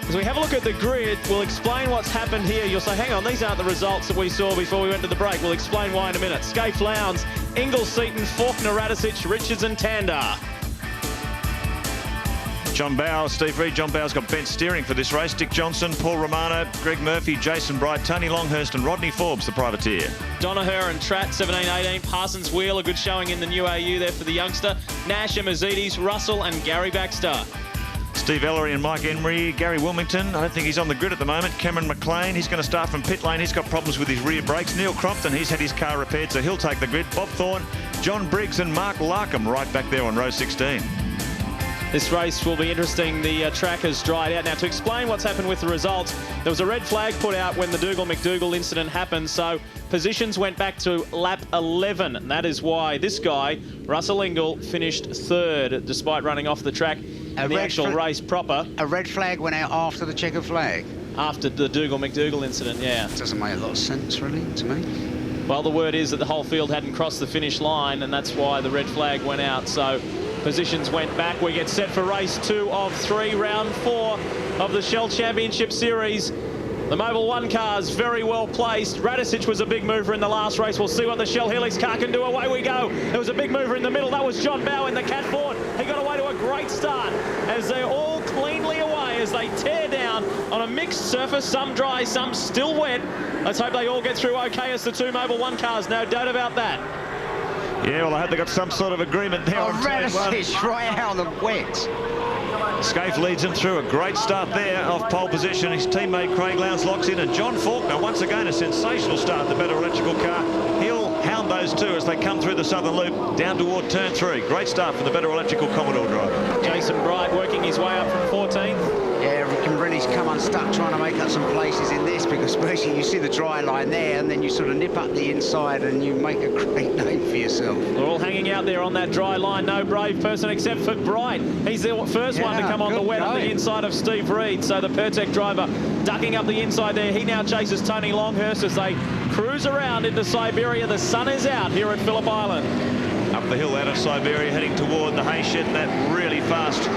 As we have a look at the grid, we'll explain what's happened here. You'll say, hang on, these aren't the results that we saw before we went to the break. We'll explain why in a minute. Scaife, Lowndes, Ingalls, Seaton, Faulkner, Radicic, Richards and Tander. John Bowe, Steve Reed. John Bowe's got bench steering for this race. Dick Johnson, Paul Romano, Greg Murphy, Jason Bright, Tony Longhurst and Rodney Forbes, the privateer. Donaher and Tratt, 17-18. Parsons Wheel, a good showing in the new AU there for the youngster. Nash, Emazidis, Russell and Gary Baxter. Steve Ellery and Mike Emery. Gary Wilmington, I don't think he's on the grid at the moment. Cameron McLean, he's going to start from pit lane. He's got problems with his rear brakes. Neil Crompton, he's had his car repaired, so he'll take the grid. Bob Thorne, John Briggs and Mark Larkham right back there on row 16. This race will be interesting. The track has dried out. Now, to explain what's happened with the results, there was a red flag put out when the Dougal-McDougall incident happened, so positions went back to lap 11. And that is why this guy, Russell Ingall, finished third, despite running off the track in the actual race proper. A red flag went out after the checkered flag? After the Dougal-McDougall incident, yeah. Doesn't make a lot of sense, really, to me. Well, the word is that the whole field hadn't crossed the finish line, and that's why the red flag went out. So positions went back. We get set for race 2 of 3, round 4 of the Shell Championship Series. The Mobil 1 car's very well placed. Radicic was a big mover in the last race. We'll see what the Shell Helix car can do. Away we go. There was a big mover in the middle. That was John Bowe in the Cat Ford. He got away to a great start as they're all cleanly away as they tear down on a mixed surface, some dry, some still wet. Let's hope they all get through okay as the 2 Mobil 1 cars, no doubt about that. Yeah, well, I hope they got some sort of agreement there. Oh, Radicic right out on the wet. Scaife leads him through a great start there off pole position. His teammate Craig Lowndes locks in, and John Faulkner, once again, a sensational start, the better electrical car. He'll hound those two as they come through the southern loop down toward turn 3. Great start for the better electrical Commodore driver. Jason Bright working his way up from 14th. Yeah, Rick and Rennie's come unstuck trying to make up some places in this, because basically you see the dry line there and then you sort of nip up the inside and you make a great name for yourself. They're all hanging out there on that dry line. No brave person except for Bright. He's the first one to come on the wet on the inside of Steve Reed. So the Pertec driver ducking up the inside there. He now chases Tony Longhurst as they cruise around into Siberia. The sun is out here at Phillip Island. Up the hill out of Siberia, heading toward the hay shed, and that really fast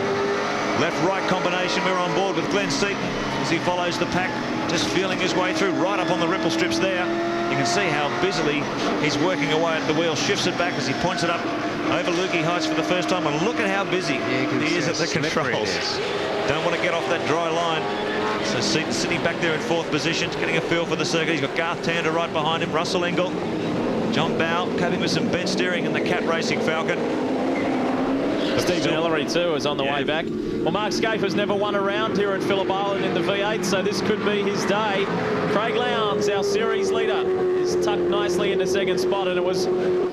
left-right combination. We're on board with Glenn Seaton as he follows the pack, just feeling his way through right up on the ripple strips there. You can see how busily he's working away at the wheel, shifts it back as he points it up over Lukey Heights for the first time, and look at how busy he is at the controls. Don't want to get off that dry line. So Seaton sitting back there in 4th position, getting a feel for the circuit. He's got Garth Tander right behind him, Russell Ingall, John Bowe coping with some bench steering in the Cat Racing Falcon. Stephen Ellery too is on the way back. Well, Mark Scaife has never won a round here at Phillip Island in the V8, so this could be his day. Craig Lowndes, our series leader, is tucked nicely into 2nd spot, and it was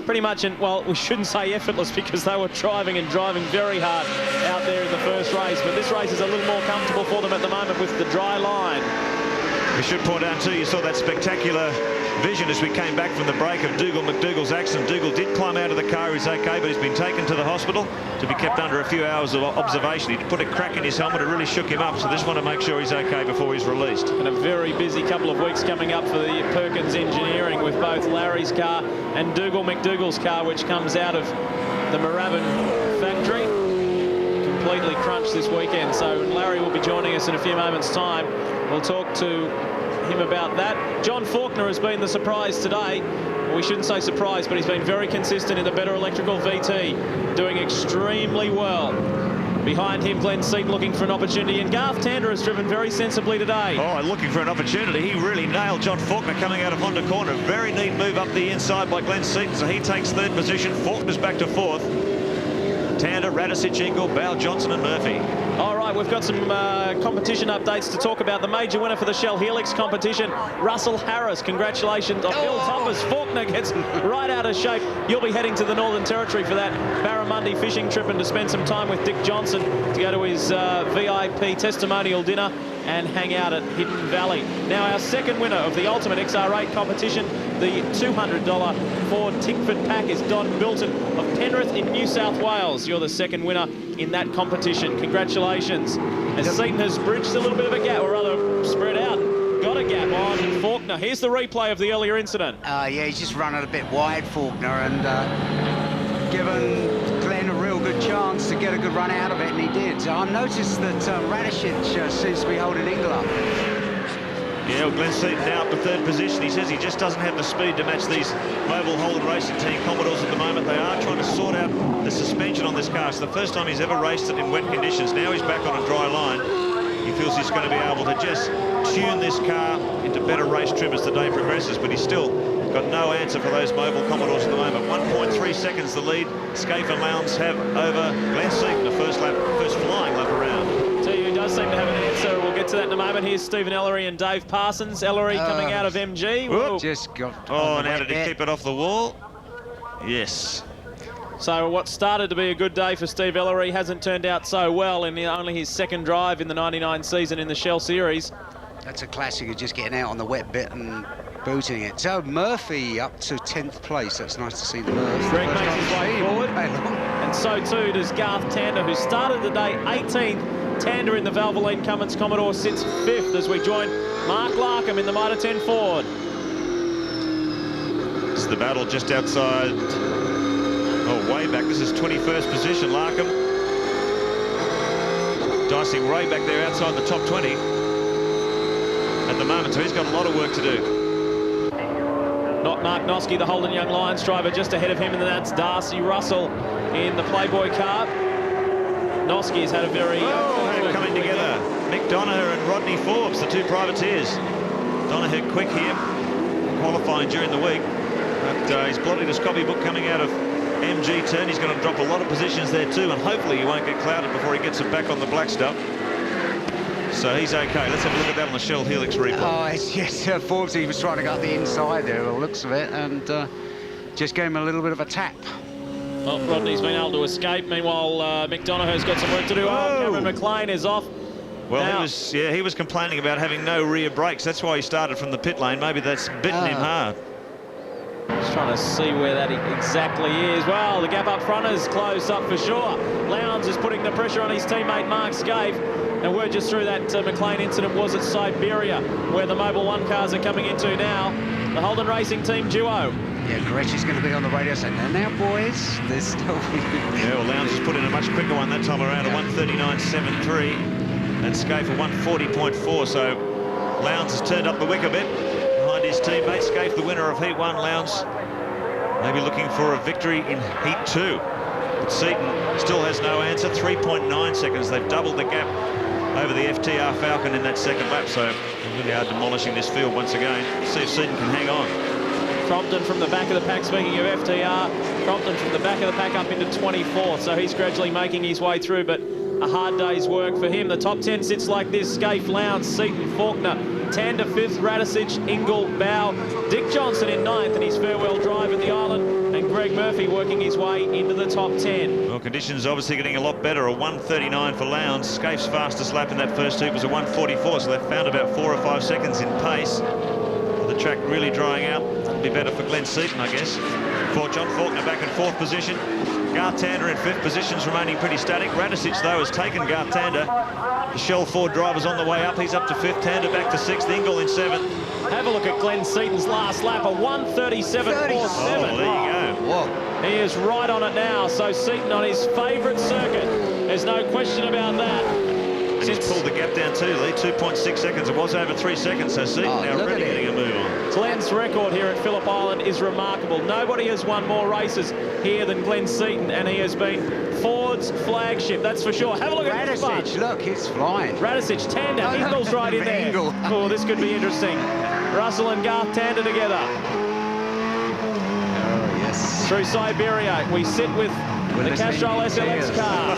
pretty much, well, we shouldn't say effortless because they were driving very hard out there in the first race, but this race is a little more comfortable for them at the moment with the dry line. We should point out too, you saw that spectacular vision as we came back from the break of Dougal-McDougall's accident. Dougal did climb out of the car, he's okay, but he's been taken to the hospital to be kept under a few hours of observation. He put a crack in his helmet, it really shook him up, so just want to make sure he's okay before he's released. And a very busy couple of weeks coming up for the Perkins engineering with both Larry's car and Dougal-McDougall's car, which comes out of the Moorabbin factory. Completely crunched this weekend, so Larry will be joining us in a few moments' time. We'll talk to him about that. John Faulkner has been the surprise today. We shouldn't say surprise, but he's been very consistent in the better electrical VT, doing extremely well. Behind him, Glenn Seaton looking for an opportunity, and Garth Tander has driven very sensibly today. Oh, looking for an opportunity. He really nailed John Faulkner coming out of Honda Corner. Very neat move up the inside by Glenn Seaton, so he takes 3rd position. Faulkner's back to 4th. Tander, Radicic, Ingall, Bowe, Johnson and Murphy. All right, we've got some competition updates to talk about. The major winner for the Shell Helix competition, Russell Harris. Congratulations on Bill Toppers. Faulkner gets right out of shape. You'll be heading to the Northern Territory for that Barramundi fishing trip and to spend some time with Dick Johnson to go to his VIP testimonial dinner and hang out at Hidden Valley. Now, our 2nd winner of the Ultimate XR8 competition, the $200 Ford Tickford pack, is Don Bilton of Penrith in New South Wales. You're the 2nd winner in that competition. Congratulations. As Seaton has bridged a little bit of a gap, or rather spread out, got a gap on Faulkner. Here's the replay of the earlier incident. Yeah, he's just run it a bit wide, Faulkner, and given Glenn a real good chance. chance to get a good run out of it, and he did. I've noticed that Radicic seems to be holding Ingle up. Yeah, well, Glenn Seaton now up to third position. He says he just doesn't have the speed to match these Mobile Holden Racing Team Commodores at the moment. They are trying to sort out the suspension on this car. It's the first time he's ever raced it in wet conditions. Now he's back on a dry line. He feels he's going to be able to just tune this car into better race trim as the day progresses, but he's still got no answer for those Mobile Commodores at the moment. 1.3 seconds the lead Scaife and Lowndes have over Glenn Seaton, the first flying lap around. Tell you who does seem to have an answer. We'll get to that in a moment. Here's Stephen Ellery and Dave Parsons. Ellery coming out of MG. Whoop. Just got. Oh, now did he keep it off the wall? Yes. So what started to be a good day for Steve Ellery hasn't turned out so well in only his second drive in the 99 season in the Shell Series. That's a classic of just getting out on the wet bit and booting it. So Murphy up to 10th place. That's nice to see the Murphy. Greg makes his way forward. And so too does Garth Tander, who started the day 18th. Tander in the Valvoline Cummins Commodore sits 5th as we join Mark Larkham in the Mitre 10 Ford. This is the battle just outside, oh, way back. This is 21st position, Larkham. Dicing Ray back there outside the top 20 at the moment, so he's got a lot of work to do. Not Mark Noske, the Holden Young Lions driver, just ahead of him, and that's Darcy Russell in the Playboy car. Noske has had a very... coming together. Mick Donoher and Rodney Forbes, the two privateers. Donoher quick here, qualifying during the week. But he's blotted his copybook coming out of MG turn. He's going to drop a lot of positions there too, and hopefully he won't get clouded before he gets it back on the black stuff. So he's okay. Let's have a look at that on the Shell Helix replay. Oh, yes, Forbes, he was trying to go up the inside there, by the looks of it, and just gave him a little bit of a tap. Well, Rodney's been able to escape. Meanwhile, Mick Donoher's got some work to do. Oh, Cameron McLean is off. Well, now, he was complaining about having no rear brakes. That's why he started from the pit lane. Maybe that's bitten him hard. Just trying to see where that exactly is. Well, the gap up front is closed up for sure. Lowndes is putting the pressure on his teammate Mark Scaife. And we're just through that McLean incident was at Siberia, where the Mobil 1 cars are coming into now. The Holden Racing Team duo. Yeah, Gretsch is going to be on the radio saying, now, boys, there's still... Yeah, well, Lowndes has put in a much quicker one that time around, a 1:39.73, and Scaife a 1:40.4, so Lowndes has turned up the wick a bit behind his teammate. Scaife, the winner of Heat 1, Lowndes maybe looking for a victory in Heat 2. But Seaton still has no answer, 3.9 seconds. They've doubled the gap over the FTR Falcon in that second lap, so really are demolishing this field once again. See if Seaton can hang on. Crompton from the back of the pack, speaking of FTR, Crompton from the back of the pack up into 24th, so he's gradually making his way through, but a hard day's work for him. The top 10 sits like this: Scaife, Lowndes, Seaton, Faulkner, Tander 5th, Radicic, Ingle, Bow, Dick Johnson in 9th in his farewell drive at the island, and Greg Murphy working his way into the top 10. Well, conditions obviously getting a lot better. A 1:39 for Lowndes. Scaife's fastest lap in that first heat was a 1:44, so they've found about 4 or 5 seconds in pace. The track really drying out. That'll be better for Glenn Seaton, I guess. For John Faulkner back in 4th position. Garth Tander in 5th position's remaining pretty static. Radicic, though, has taken Garth Tander. The Shell Ford driver's on the way up. He's up to 5th. Tander back to 6th. Ingle in 7th. Have a look at Glenn Seaton's last lap, a 1:37.47. Oh, there you go. Whoa. He is right on it now, so Seaton on his favourite circuit. There's no question about that. And he's pulled the gap down too, Lee. 2.6 seconds. It was over 3 seconds, so Seaton now really getting a move on. Glenn's record here at Phillip Island is remarkable. Nobody has won more races here than Glenn Seaton, and he has been Ford's flagship, that's for sure. Have a look at this bunch. Look, he's flying. Radicic, Tander, Ingle's right in there. Ingle. Oh, this could be interesting. Russell and Garth Tander together. Oh, yes. Through Siberia, we sit with the Castrol SLX car.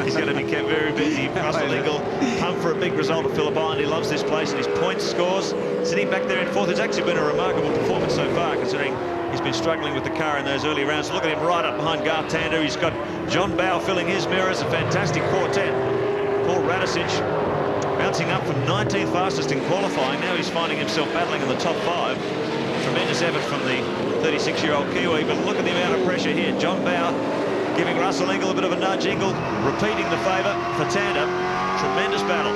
He's going to be kept very busy. Russell Ingle pumped for a big result at Phillip Island. He loves this place and his points scores. Sitting back there in 4th. It's actually been a remarkable performance so far, considering he's been struggling with the car in those early rounds. Look at him right up behind Garth Tander. He's got John Bow filling his mirrors. A fantastic quartet. Paul Radicic bouncing up from 19th fastest in qualifying. Now he's finding himself battling in the top 5. Tremendous effort from the 36-year-old Kiwi, but look at the amount of pressure here. John Bow giving Russell Ingle a bit of a nudge. Ingle repeating the favour for Tander. Tremendous battle.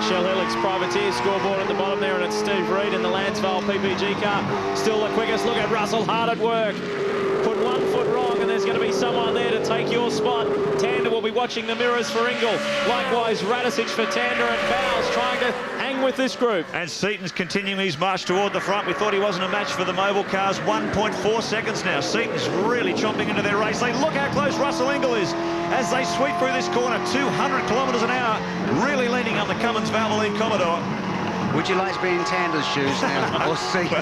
Shell Helix Privateer scoreboard at the bottom there, and it's Steve Reed in the Lansvale PPG car. Still the quickest. Look at Russell, hard at work. Put one foot wrong reckon there's going to be someone there to take your spot. Tander will be watching the mirrors for Ingle. Likewise, Radicic for Tander, and Bowles trying to hang with this group. And Seaton's continuing his march toward the front. We thought he wasn't a match for the mobile cars. 1.4 seconds now. Seaton's really chomping into their race. They look how close Russell Ingle is as they sweep through this corner. 200 kilometres an hour, really leaning on the Cummins Valvoline Commodore. Would you like to be in Tander's shoes now, or seat? Look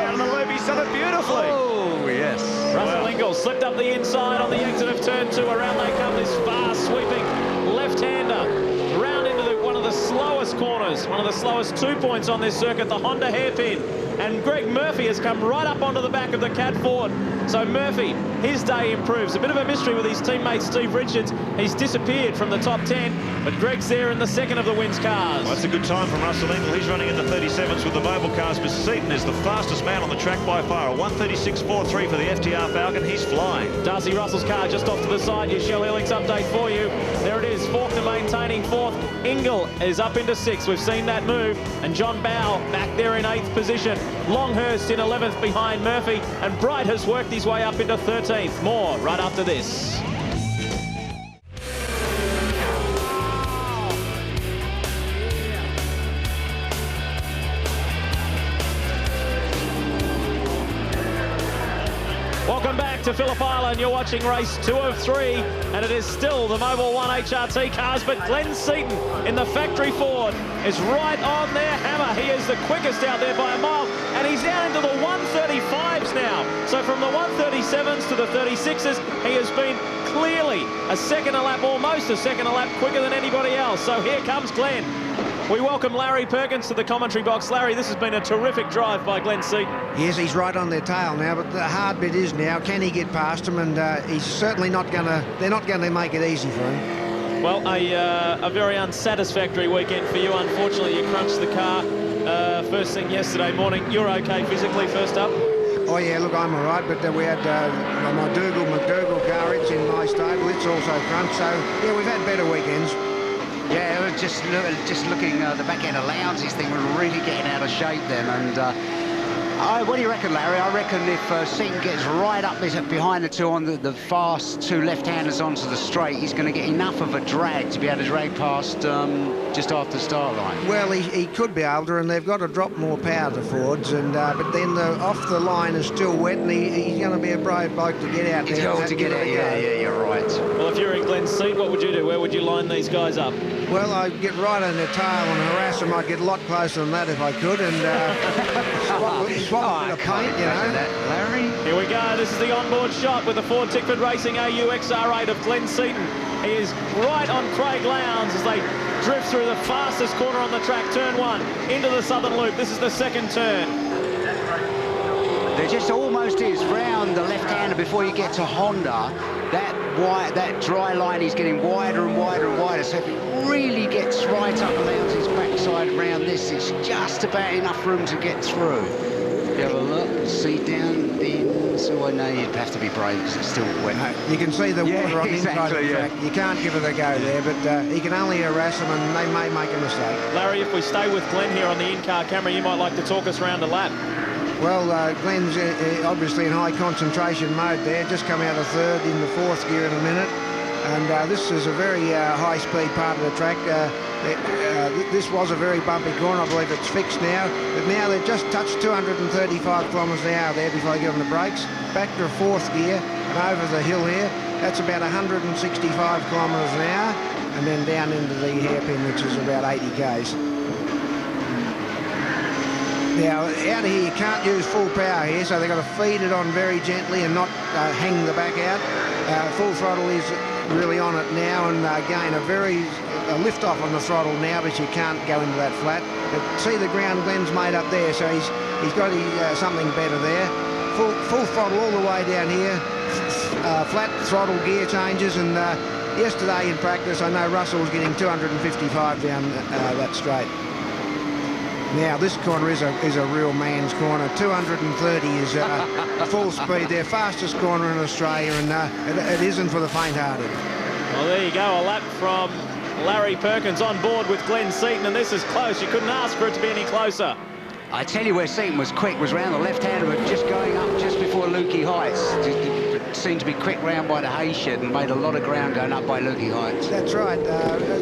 out of the loop. He's done it beautifully. Oh, yes. Russell Ingle slipped up the inside on the exit of turn 2. Around they come, this fast sweeping left-hander. Round into one of the slowest corners, one of the slowest 2 points on this circuit, the Honda hairpin. And Greg Murphy has come right up onto the back of the Cat Ford. So Murphy, his day improves. A bit of a mystery with his teammate Steve Richards. He's disappeared from the top 10, but Greg's there in the second of the wins cars. Well, that's a good time from Russell Ingle. He's running in the 37s with the mobile cars, but Seaton is the fastest man on the track by far. A 1:36.43 for the FTR Falcon. He's flying. Darcy Russell's car just off to the side. Your Shell Helix update for you. There it is. Faulkner maintaining 4th. Ingle is up into 6th. We've seen that move. And John Bowe back there in 8th position. Longhurst in 11th behind Murphy. And Bright has worked his way up into 13th. More right after this. Welcome back to Phillip Island. You're watching race 2 of 3, and it is still the Mobil 1 HRT cars, but Glenn Seaton in the factory Ford is right on their hammer. He is the quickest out there by a mile, and he's down into the 135s now. So from the 137s to the 36s, he has been clearly a second a lap, almost a second a lap quicker than anybody else. So here comes Glenn. We welcome Larry Perkins to the commentary box. Larry, this has been a terrific drive by Glenn Seaton. Yes, he's right on their tail now, but the hard bit is now, can he get past them? And he's certainly not going to, they're not going to make it easy for him. Well, a very unsatisfactory weekend for you. Unfortunately, you crunched the car first thing yesterday morning. You're okay physically, first up? Oh, yeah, look, I'm all right, but we had my McDougall car, it's in my stable, it's also crunched, so, yeah, we've had better weekends. Yeah, it was just looking, the back end allowances thing was really getting out of shape then. And what do you reckon, Larry? I reckon if Seaton gets right up behind the two on the fast 2 left-handers onto the straight, he's going to get enough of a drag to be able to drag past just after the start line. Well, he could be able, and they've got to drop more power to Fords, and but then the off the line is still wet, and he's going to be a brave bloke to get out there. He's going to get out, yeah, you're right. Well, if you're in Glenn's seat, what would you do? Where would you line these guys up? Well, I'd get right on their tail and harass them. I'd get a lot closer than that if I could, and swap a bit of paint, you know. That, Larry. Here we go. This is the onboard shot with the Ford Tickford Racing AU XR8 of Glenn Seaton. He is right on Craig Lowndes as they drift through the fastest corner on the track, turn 1, into the southern loop. This is the second turn. There just almost is round the left-hander before you get to Honda. That dry line is getting wider and wider and wider. So if it really gets right up Lowndes' backside around this, it's just about enough room to get through. You have a look, see down in. So I know you'd have to be brave because it's still wet. You can see the water on the inside of the track. You can't give it a go there, but he can only harass them and they may make a mistake. Larry, if we stay with Glenn here on the in-car camera, you might like to talk us around a lap. Well, Glenn's obviously in high concentration mode there, just come out of 3rd in the 4th gear in a minute. And this is a very high-speed part of the track. This was a very bumpy corner. I believe it's fixed now. But now they've just touched 235 kilometres an hour there before they get on the brakes. Back to 4th gear and over the hill here. That's about 165 kilometres an hour. And then down into the hairpin, which is about 80 k's. Now, out of here, you can't use full power here, so they've got to feed it on very gently and not hang the back out. Full throttle is really on it now, and again, a lift off on the throttle now, but you can't go into that flat. But see the ground Glenn's made up there, so he's got something better there. Full throttle all the way down here, flat throttle gear changes, and yesterday in practice, I know Russell was getting 255 down that straight. Now, this corner is a real man's corner. 230 is full speed. Their fastest corner in Australia, and it isn't for the faint-hearted. Well, there you go, a lap from Larry Perkins on board with Glenn Seaton, and this is close. You couldn't ask for it to be any closer. I tell you where Seaton was quick, was round the left-hander, but just going up just before before Lukey Heights. It seemed to be quick round by the hay shed and made a lot of ground going up by Lukey Heights. That's right.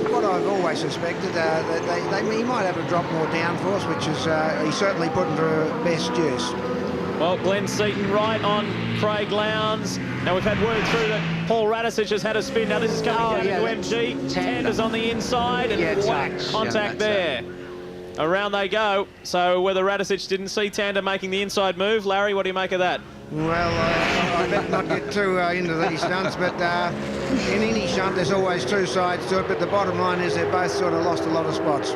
What I've always suspected, he might have to drop more downforce, which is he's certainly putting to best use. Well, Glenn Seaton right on Craig Lowndes. Now we've had word through that Paul Radisich has had a spin. Now this is coming down into MG. Tander's on the inside and contact there. Around they go. So whether Radisich didn't see Tander making the inside move, Larry, what do you make of that? Well, I better not get too into these stunts, but in any shunt there's always two sides to it, but the bottom line is they've both sort of lost a lot of spots.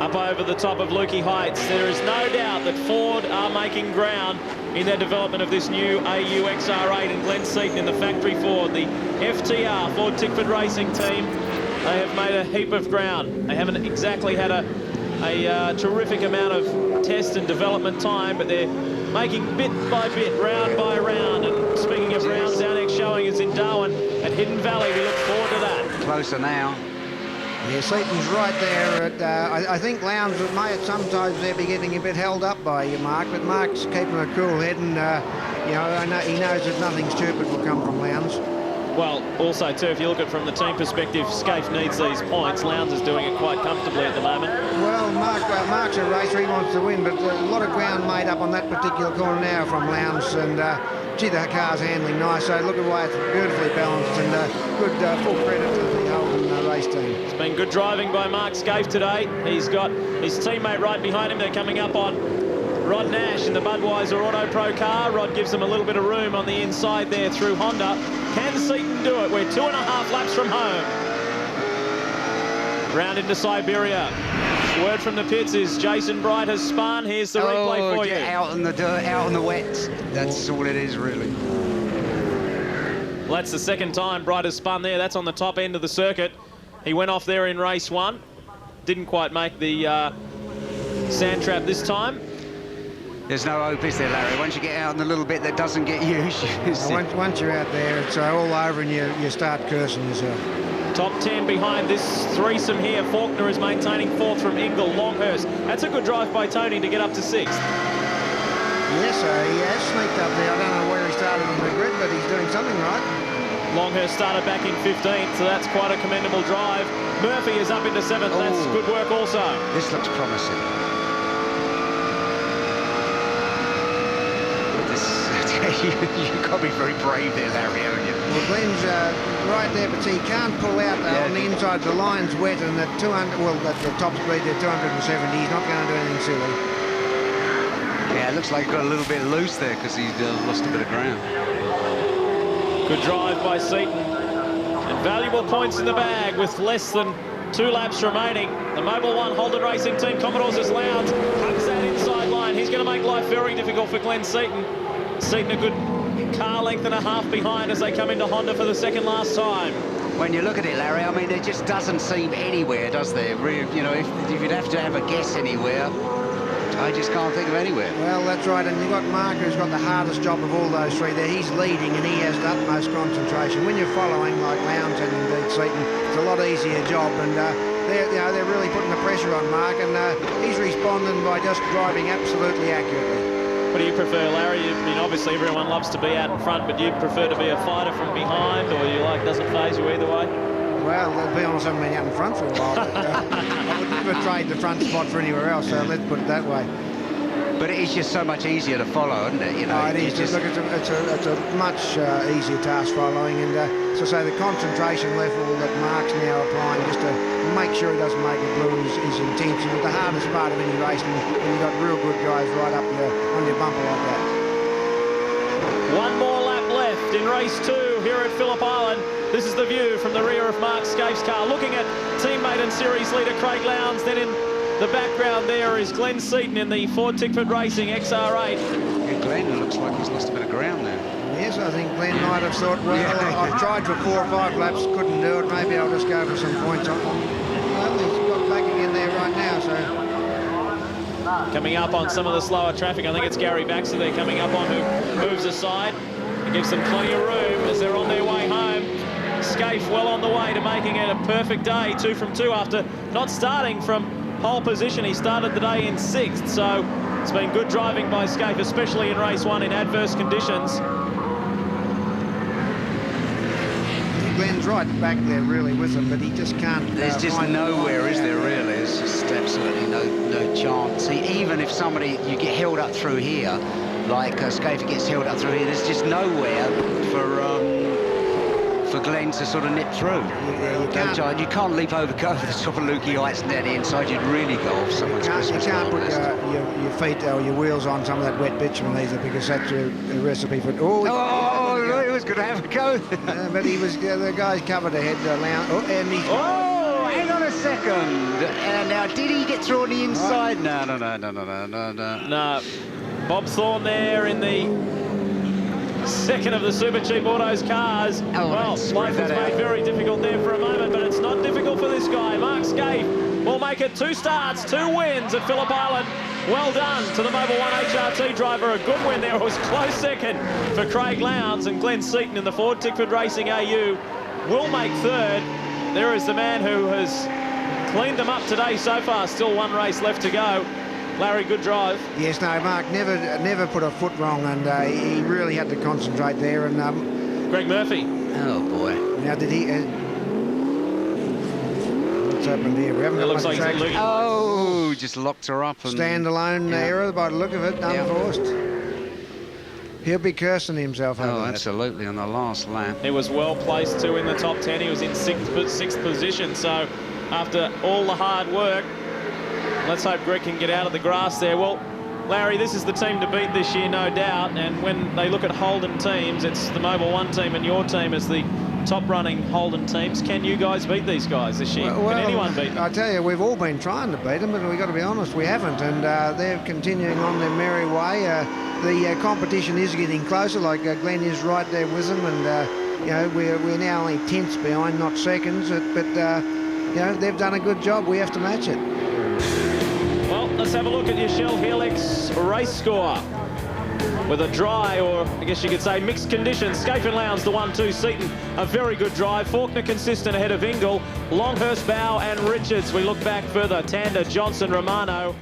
Up over the top of Lukey Heights, there is no doubt that Ford are making ground in their development of this new AU XR8 and Glenn Seaton in the factory Ford, the FTR, Ford Tickford Racing team. They have made a heap of ground. They haven't exactly had a terrific amount of test and development time, but they're making bit by bit, round by round. And speaking of rounds, our next showing is in Darwin at Hidden Valley. We look forward to that. Closer now. Yeah, Seaton's right there. I think Lowndes may sometimes there be getting a bit held up by Mark, but Mark's keeping a cool head, and he knows that nothing stupid will come from Lowndes. Well, also too, if you look at it from the team perspective, Scaife needs these points. Lowndes is doing it quite comfortably at the moment. Well, Mark's a racer, he wants to win, but a lot of ground made up on that particular corner now from Lowndes, and gee, the car's handling nice. So look at the way it's beautifully balanced, and good full credit to the Holden race team. It's been good driving by Mark Scaife today. He's got his teammate right behind him. They're coming up on Rod Nash in the Budweiser Auto Pro car. Rod gives them a little bit of room on the inside there through Honda. Can Seaton do it? We're 2.5 laps from home. Round into Siberia. Word from the pits is Jason Bright has spun. Here's the replay for you. Out in the dirt, out in the wet. That's all it is, really. Well, that's the second time Bright has spun there. That's on the top end of the circuit. He went off there in race 1. Didn't quite make the sand trap this time. There's no hope, is there, Larry? Once you get out in the little bit that doesn't get used. Once you're out there, it's all over and you start cursing yourself. Top 10 behind this threesome here. Faulkner is maintaining 4th from Ingle. Longhurst. That's a good drive by Tony to get up to 6th. Yes, he has sneaked up there. I don't know where he started on the grid, but he's doing something right. Longhurst started back in 15th, so that's quite a commendable drive. Murphy is up into 7th. That's good work also. This looks promising. You've got to be very brave there, Larry, haven't you? Well, Glenn's right there, but see, he can't pull out on the inside. The line's wet, and at 200, well, at the top speed, they're 270. He's not going to do anything silly. Yeah, it looks like he got a little bit loose there because he's lost a bit of ground. Good drive by Seaton. And valuable points in the bag with less than 2 laps remaining. The Mobil 1 Holden Racing Team Commodores is Lowndes. Hugs that inside line. He's going to make life very difficult for Glenn Seaton. Seaton a good car length and a half behind as they come into Honda for the second last time. When you look at it, Larry, I mean, there just doesn't seem anywhere, does there? You know, if you'd have to have a guess anywhere, I just can't think of anywhere. Well, that's right, and you've got Mark, who's got the hardest job of all those three there. He's leading, and he has the utmost concentration. When you're following like Lowndes and indeed Seaton, it's a lot easier job, and they're really putting the pressure on Mark, and he's responding by just driving absolutely accurately. What do you prefer, Larry? I mean, obviously everyone loves to be out in front, but do you prefer to be a fighter from behind, or you like doesn't phase you either way? Well, to be honest, I haven't been out in front for a while. But, I would never trade the front spot for anywhere else, so let's put it that way. But it is just so much easier to follow, isn't it? You know, it is. Look, it's a much easier task following, and so say the concentration level that Mark's now applying just to make sure he doesn't make it blue is intense. And the hardest part of any racing when you've got real good guys right up on your bumper like that. One more lap left in race 2 here at Phillip Island. This is the view from the rear of Mark Scaife's car, looking at teammate and series leader Craig Lowndes. Then in the background there is Glenn Seaton in the Ford Tickford Racing XR8. Yeah, Glenn looks like he's lost a bit of ground there. Yes, I think Glenn might have thought, well, I've tried for 4 or 5 laps, couldn't do it. Maybe I'll just go for some points on them. Well, he's got back again there right now, so... Coming up on some of the slower traffic, I think it's Gary Baxter they're coming up on who moves aside and gives them plenty of room as they're on their way home. Scaife well on the way to making it a perfect day, 2 from 2 after not starting from pole position. He started the day in 6th, so It's been good driving by Scaife, especially in race 1 in adverse conditions. Glenn's right back there really with him, but he just can't. There's just nowhere, is there, really? There's just absolutely no chance. Even if somebody, you get held up through here, like Scaife gets held up through here, there's just nowhere for Glenn to sort of nip through. You can't leap over, go over the top of Lukey Heights and down the inside. You'd really go off someone's Christmas You can't card put list. your feet or your wheels on some of that wet bitumen either, because that's a recipe for... He was going to have a go. But he was, the guy's covered ahead. And he's... Oh, hang on a second. Now, did he get through on the inside? No. No. Bob Thorne there in the second of the Super Cheap Autos cars. Oh, well, life was made very difficult there for a moment, but it's not difficult for this guy. Mark Scaife will make it 2 starts, 2 wins at Phillip Island. Well done to the Mobil 1 HRT driver. A good win there. It was close second for Craig Lowndes, and Glenn Seaton in the Ford Tickford Racing AU will make 3rd. There is the man who has cleaned them up today so far. Still 1 race left to go. Larry, good drive. Yes, no, Mark never put a foot wrong, and he really had to concentrate there. And Greg Murphy. Oh, boy. Now, did he... what's happened here? We haven't got It looks much like traction. Oh, just locked her up. And Standalone error by the look of it, unforced. He'll be cursing himself over that. Absolutely, on the last lap. He was well placed too in the top 10. He was in 6th position. So after all the hard work, let's hope Greg can get out of the grass there. Well, Larry, this is the team to beat this year, no doubt. And when they look at Holden teams, it's the Mobil 1 team and your team as the top-running Holden teams. Can you guys beat these guys this year? Can anyone beat them? I tell you, we've all been trying to beat them, but we've got to be honest, we haven't. And they're continuing on their merry way. The competition is getting closer, like Glenn is right there with them. And, you know, we're now only 10ths behind, not seconds. But you know, they've done a good job. We have to match it. Well, let's have a look at your Shell Helix race score. With a dry, or I guess you could say mixed conditions. Scaife and Lowndes, the 1-2. Seaton, a very good drive. Faulkner consistent ahead of Ingle. Longhurst, Bow and Richards. We look back further. Tander, Johnson, Romano.